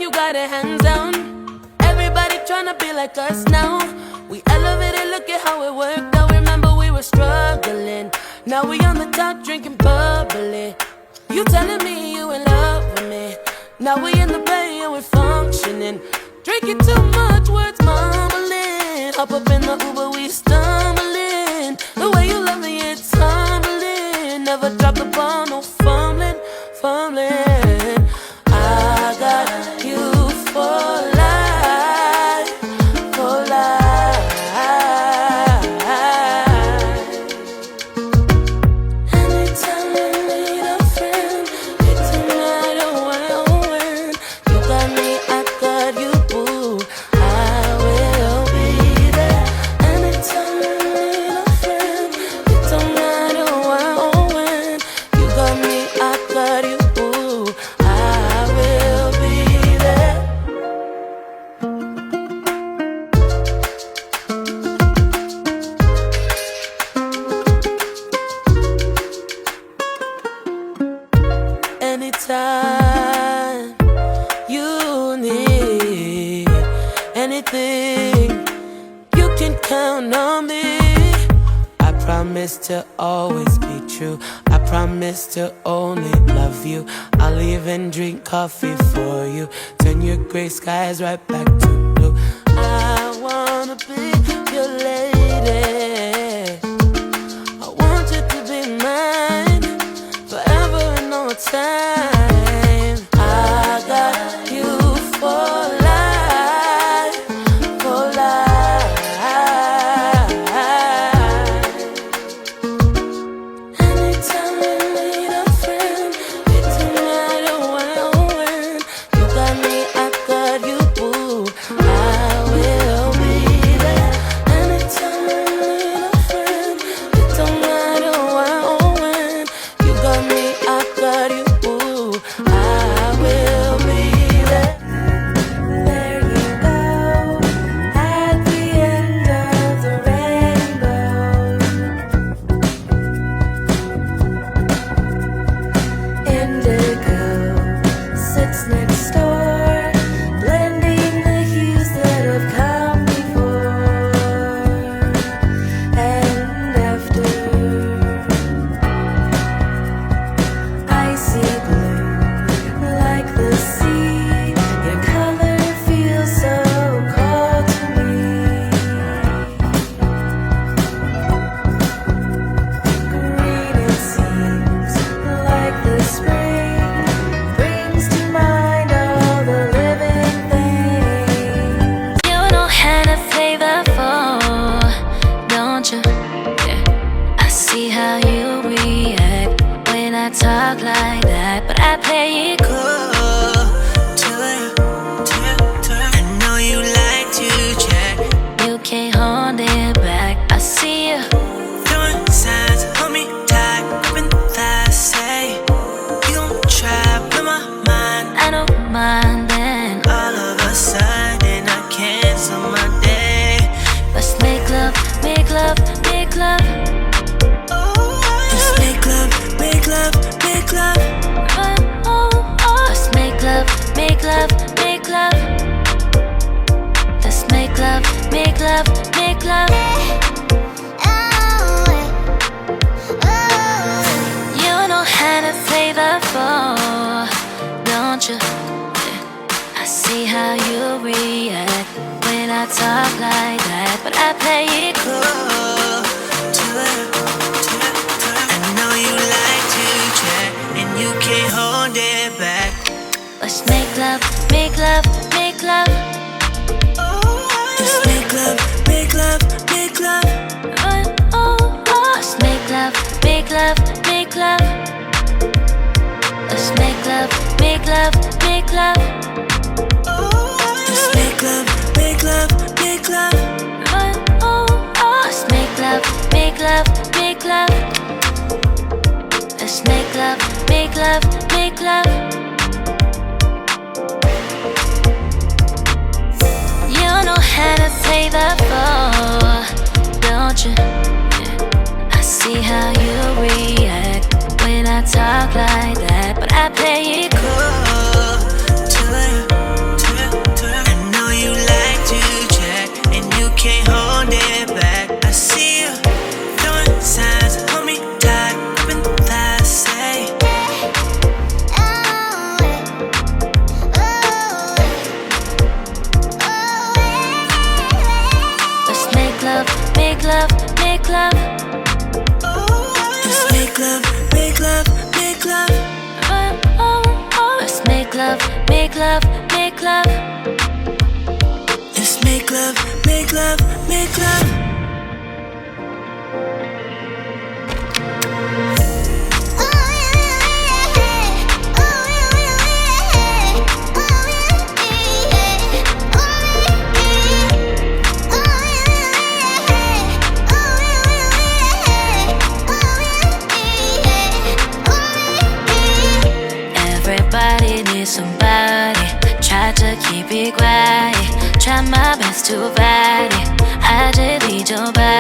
when you got it hands down. Everybody tryna be like us now. We elevated, look at how it worked out. Remember we were struggling. Now we on the top drinking bubbly. You telling me you in love with me. Now we in the bay and we're functioning. Drinking too much, words mumbling. Hop up in the Uber, we stumbling. The way you love me, it's humbling. Never drop the ball, no fumbling, fumbling. I got you for life, for life. Anytime I need a friend, it don't matter where or when. You got me, I got you, boo. I will be there. Anytime I need a friend, it don't matter where or when. You got me, I got you, boo. I will be there. Anytime you need anything, you can count on me. I promise to always be true. I promise to only love you. I'll even drink coffee for you. Turn your gray skies right back to blue. I wanna be your lady. I want you to be mine forever and all time. I got you for life, for life. Anytime I need a friend, it don't matter where or when. You got me, I got you, boo. I will be there. Anytime I need a friend, it don't matter where or when. You got me, I got you, boo. I will be there. There you go, at the end of the rainbow. Indigo sits next door, blending the hues that have come before and after. Icy blue, like the sea. Your color feels so cold to me. Green, it seems like the spring brings to mind all the living things. You know how to flavor for, don't you? Yeah. I see how you react when I talk like that, but I play it cool to you. I know you like to chat. You can't hold it back. I see you throwing signs, hold me tight, open thighs, say you gon' try, blow my mind. I don't mind then. All of a sudden I cancel my day. Let's make love, make love, make love. Just make love, make love, make love. Let's make love, make love, make love. Let's make love, make love, make love. You know how to flavor for, don't you? Yeah. I see how you react when I talk like that, but I play it cool to you. I know you like to chat, and you can't hold it back. Let's make love, make love, make love. Let's make love, make love, make love. Let's make love, make love, make love. Let's make love, make love, make love. Let's make love, make love, make love. Let's make love, make love, make love. Let's make love, make love, make love. You know how to flavor for, don't you? Yeah. I see how you react when I talk like that, but I play it cool to you. love, make love, make love. Let's make love, make love, make love. Everybody needs somebody. Try to keep it quiet. Try my best to fight it. I just need your body.